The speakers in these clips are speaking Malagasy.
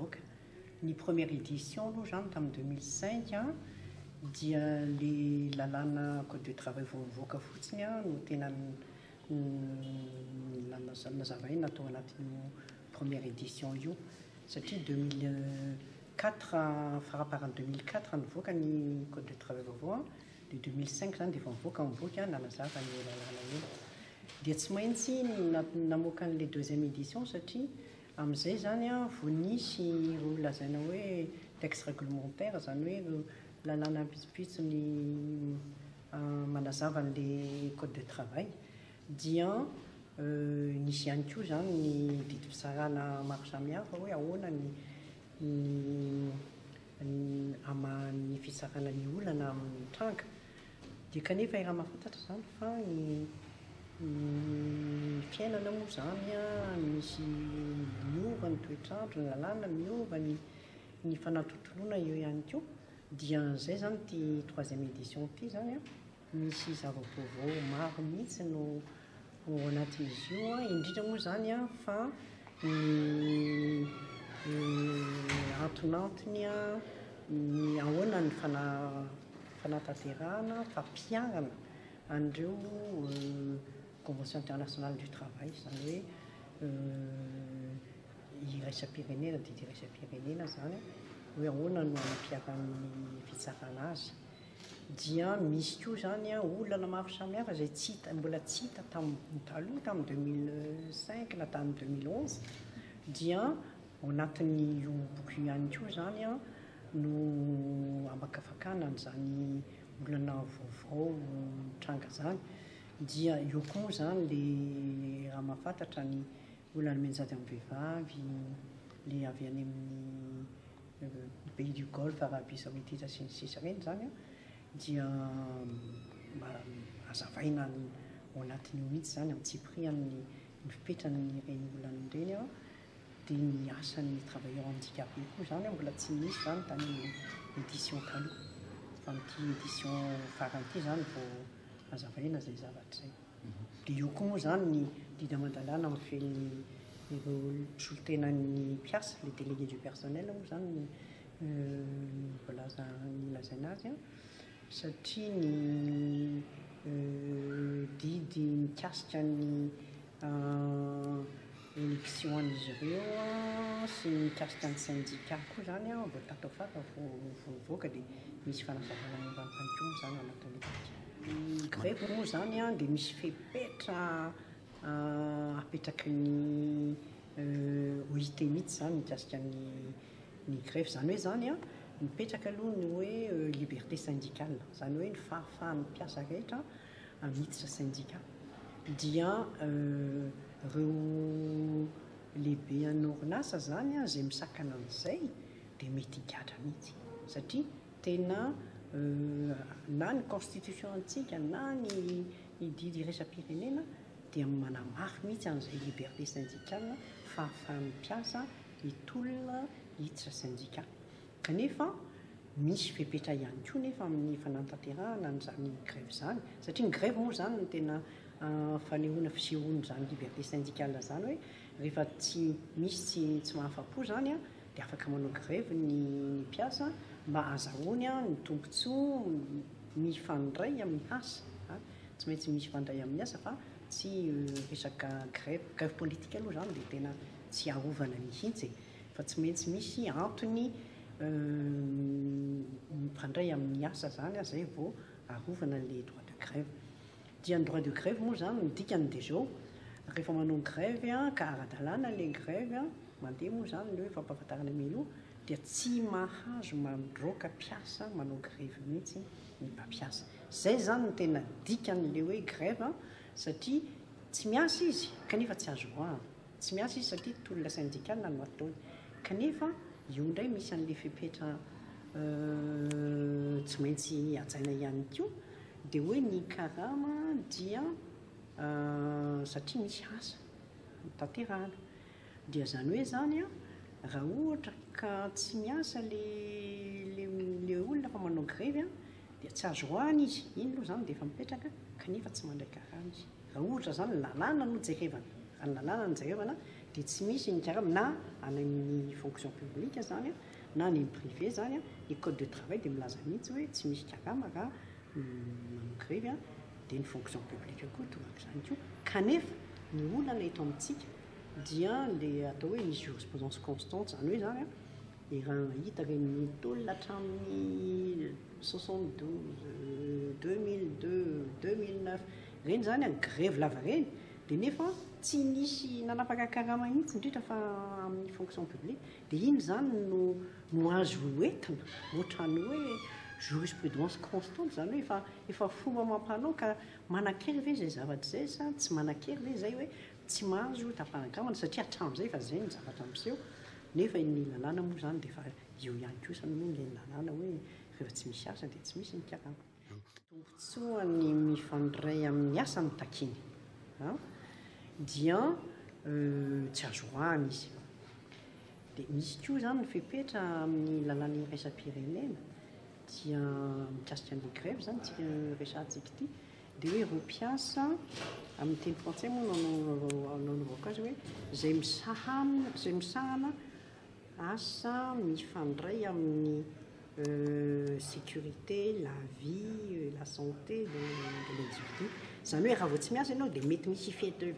nivoaka ny première édition aloha zany tamin'ny 2005 a dia le lalàna code de travail vao nivoaka fotsiny a no tena nazava hoe natao anatin'io première édition io satria 2004 faraparany 2004 nivoaka ny code de travail vaovao de 2005 zany dia efa nivoaka mivoaka nalazava ny lalàna io dia tsy maintsy namoaka an'le deuxième édition satria amin'izay zany a vao nisy ro lazaina hoe texte réglementaire zany hoe lalàna pitsopitso ny manazava an'le code de travail dia nisy ihany koa zany ny didim-pitsarana maro samihafa hoe ahoana ny fitsarana ny olana amin'ny tranga dia kanefa raha mahafantatra zany fa ny fiainana moa zany a misy miova ny toetrandro ny lalàna miova ny fanatontoloana eo ihany koa dia zay zany ty troisième édition ty zany a misy zava-baovao maro mihitsy no ao anatin'izy io a indrindra moa zany a fa antonantony a ny ahoana ny fanatanterahana fampiarana andreo convention internationale du travail zany hoe iraisam-pirenena didy iraisam-pirenena zany hoe ahoana no anampiaran'ny fitsarana azy dia misy koa zany a olana maro samihafa zay tsy hita mbola tsy hita tamin'ny taloha tamin'ny 2005 na tamin'ny 2011 dia ao anatin'io boky ihany koa zany a no amakafakana an'izany olana vaovao tranga zany dia eo koa moa zany le raha mahafantatra ny olana menjady amin'ny vehivavy le avy any amin'ny pays du golfe Arabie Saoudite sy ny sisa reny zany a dia azavaina ao anatin'io mihitsy zany amitsipirian'ny fipetrany reny olana reny a dia ny asan'ny travailleur handicapé koa zany a mbola tsy misy zany tany édition taloha fa n'ity édition farany ity zany vao azavaina zay zavatra zay dia io koa moa zany ny dida mandalana mifehy ireo solitenan'ny mpiasa le délégué du personnel moa zany lazaina azy a satria ny didy mikasika ny élection an'izy ireo sy mikasika ny syndicat koa zany a mbola tatao fara voavoaka dia misy fanazavana mombantankoa zany anatin'le grève moa zany a dia misy fepetra apetraky ny OIT mihitsy zany mikasika ny grève zany hoe zany a mipetraka aloha ny hoe liberté syndicale zany hoe ny fahafahan'ny mpiasa rehetra amiditra syndicat dia reo lehibe an'orinasa zany a zay misakana an'izay dia mety higadra mihitsy satria tena na ny constitution antsika na ny didy iraisam-pirenena dia manamafy mihitsy an'izay liberté syndicale fahafahan'ny mpiasa hitolona hiditra syndicat kanefa misy fepetra ihany koa nefa amin'ny fanantanterahana n'izany grève zany satria ny grève moa zany no tena fanehoana fisehoana zany liberté syndicale zany hoe rehefa tsy misy tsy mahafapo zany a dia afaka manao grève ny mpiasa mba azahoany a ny tombontsoa mifandray amin'ny asa tsy maintsy misy fandray amin'ny asa fa tsy resaka grève politique aloha zany dia tena tsy arovana mihitsy fa tsy maintsy misy antony mifandray amin'ny asa zany a zay vao arovana le droit de grève dia ny droit de grève moa zany midikany déjà rehefa manao grève a ka ara-dalàna le grève a mandeha moa zany le hoe fampahafantarana milo dia tsy mahazo mandroaka mpiasa manao grève mihitsy ny mpampiasa zay zany no tena dikan'le hoe grève a satria tsy miasa izy kanefa tsy azo hoany tsy miasa izy satria tolona syndicale no ataony kanefa io ndray misy an'le fepetra tsy maintsy ajaina ihany koa dia hoe ny karama dia satria misy asa tanterahana dia zany hoe zany a raha ohatra ka tsy miasa le olona fa manao grève a dia tsy azo hoany izy iny aloha zany dia efa mipetraka kanefa tsy mandray karama izy raha ohatra zany lalàna no jerevana raha ny lalàna no jerevana dia tsy misy ny karama na any amin'ny fonction publique zany na ny privé zany ny code de travail dia milaza mihitsy hoe tsy misy karama raha grevy dia ny fonction publique koa torak' izany koa kanefa ny olana eto amintsika dia le atao hoe misy jurisprudence constante zany hoe zany raha hita reny tolona hatramin'ny 72 2002 2009 reny zany grève lava reny dia nefa tsy nisy nanapaka karama mihitsy indrindra fa amin'ny fonction publique dia iny zany no azo entina ohatrany hoe jurisprudence constante zany hoe efa fomba mampanao ka manakery ve zay zavatra zay sa tsy manakery ve zay hoe tsy mahazo tapanan-kamana satria hatramin'izay fa zay ny zavatra miseho nefa ny lalàna moa zany dia efa eo ihany kosany moa ny lalàna hoe rehefa tsy misy asa dia tsy misy ny karama tombontsoa ny mifandray amin'ny asa ny takiny dia tsy azo hoany izy dia misy koa zany ny fepetra amin'ny lalàna iraisam-pirenena dia mikasika ny grève zany tsika resantsika ity dia hoe ro mpiasa amin'ny teny français moa nanovako azy hoe zay misahana asa mifandray amin'ny sécurité, la vie, la santé de l'individu. Zany hoe raha vao tsy miasa ianao dia mety misy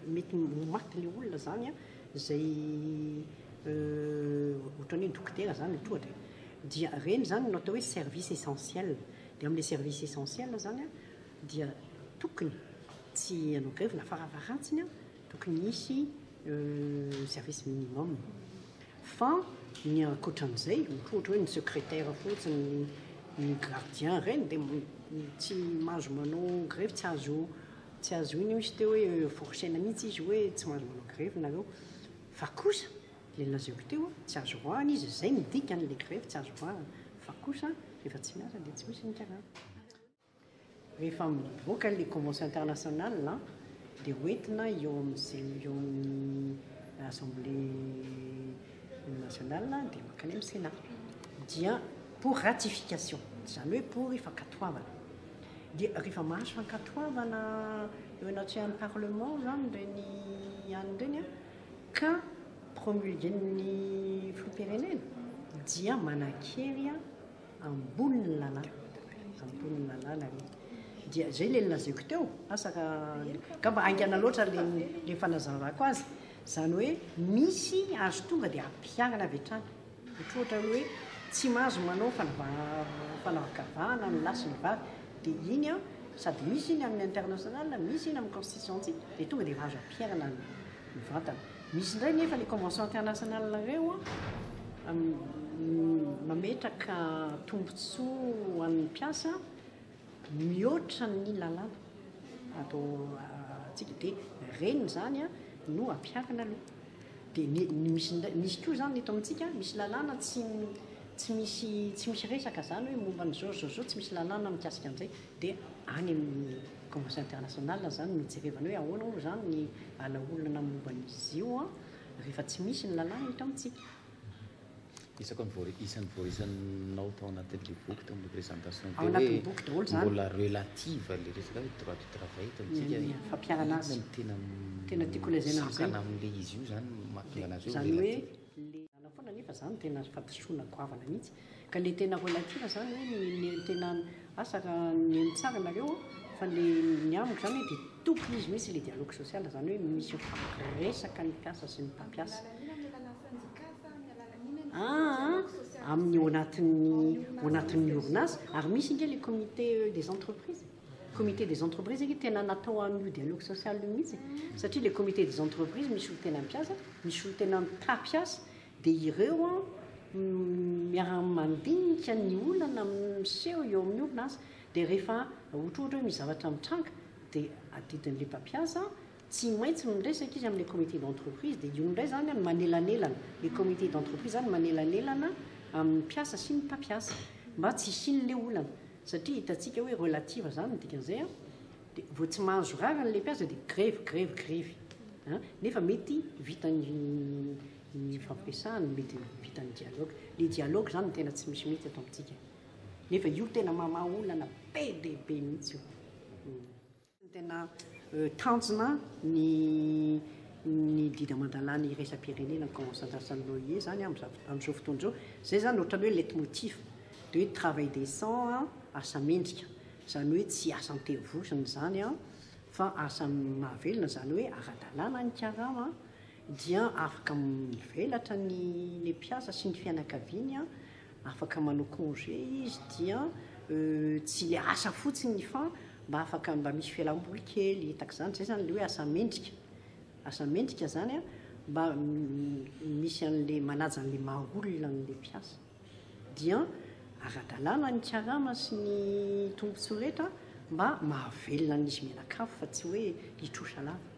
mety maty le olona zany zay ohatrany hoe dokotera zany tohatra dia reny zany no atao hoe service essentiel dia amin'ilay service essentiel zany dia tokony tsy anao grève na faravarantsiny tokony misy service minimum fa ny ankoatran'izay ohatra hoe ny secrétaire fotsiny ny gardien reny dia tsy mahazo manao grève tsy azo iny misy teo hoe forcena mihitsy izy hoe tsy mahazo manao grève nareo fa kosa le lazaiko teo tsy azo hoany izy zay midika n'le grève tsy azo hoany fa kosa rehefa tsy miasa dia tsy misy ny karama rehefa mivoaka le convention internationale dia hoentina eo amin'ny assemblée nationale dia makany amin'ny sénat dia pour ratification zany hoe pour ifankatoavana dia rehefa mahazo fankatoavana eo anaty amin'ny parlement zany reny any reny ka promulguen'ny filoham-pirenena dia manakery ambony lalàna dia zay le lazaiko teo asaka ka mba aingana loatra le fanazavako azy zany hoe misy azo tonga dia ampiarana avy hatrany ohatra hoe tsy mahazo manao fanavakavahana ny lasy ny vavy dia iny sady misy iny amin'ny international misy iny amin'ny constitution dia tonga dia azo ampiarana ny vantana misy indray nefa le convention internationale reo mametraka tombontsoa an'ny mpiasa mihoatra ny lalàna atao tsika dia reny zany no ampiarana aloha dia misy koa zany eto amintsika misy lalàna tsy misy resaka zany hoe momba ny zao tsy misy lalàna mikasika an'izay dia any amin'ny convention internationale zany mijerevana hoe ahoana moa zany ny ala olona momba n'izy io rehefa tsy misy ny lalàna eto amintsika isako isan'ny voarisanao tao anatin'le boky tao amin'ny présentation ao anatin'ny boky daholo zany mbola relative le resaka hoe droit du travail tamitsika fampiarana azy tena tiako lazaina sakana amin'le izy io zany mahatonga anazy zany hoe le ana foana nefa zany tena fampisoana goavana mihitsy ka le tena relative zany hoe tena asaka ny tsara nareo fa ny amiko zany hoe dia tokony izy misy le dialogue social zany hoe misy resaka ny mpiasa sy ny mpampiasa amin'ny ao anatin'ny orinasa ary misy inge le comité des entreprises iny tena natao an'io dialogue social io mihitsy satria le comité des entreprises misy olo tena mpiasa misy olo tena mitapiasa dia ireo miara-mandinika ny olana miseho eo amin'ny orinasa dia rehefa ohatra hoe misy zavatra mitranga dia adidin'le mpampiasa tsy maintsy miresaka izy amin'le comité d'entreprise dia io ndray zany manelanelana le comité d'entreprise zany manelanelana amin'ny mpiasa sy ny mpampiasa mba tsy hisian'le olana satria hitantsika hoe relative zany dikan'izay dia vao tsy mahazo rarany le mpiasa dia grève nefa mety vitany fampiasana mety vitany dialogue le dialogue zany tena tsy misy mihitsy ato amintsika nefa io tena mamaha olana be dia be mihitsy io tena tanjona ny ny dida mandalany iresa-pirenena concentration loyer zany amin'izao fotoana zao zay zany ohatrany hoe leitmotiv de hoe travail décent asa mendrika zany hoe tsy asa antevosiny zany fa asa mahavelona zany hoe ara-dalàna ny karama dia afaka mivelatra ny mpiasa sy ny fianakaviany afaka manao congé izy dia tsy le asa fotsiny fa mba misy fialamboly kely hitaka zany zay zany le hoe asa mendrika zany mba misy an'le manaja an'le mahaolona n'le mpiasa dia ara-dalàna ny karama sy ny tombontsoa rehetra mba mahavelona n'izy mianakafo fa tsy hoe hitrosa lava.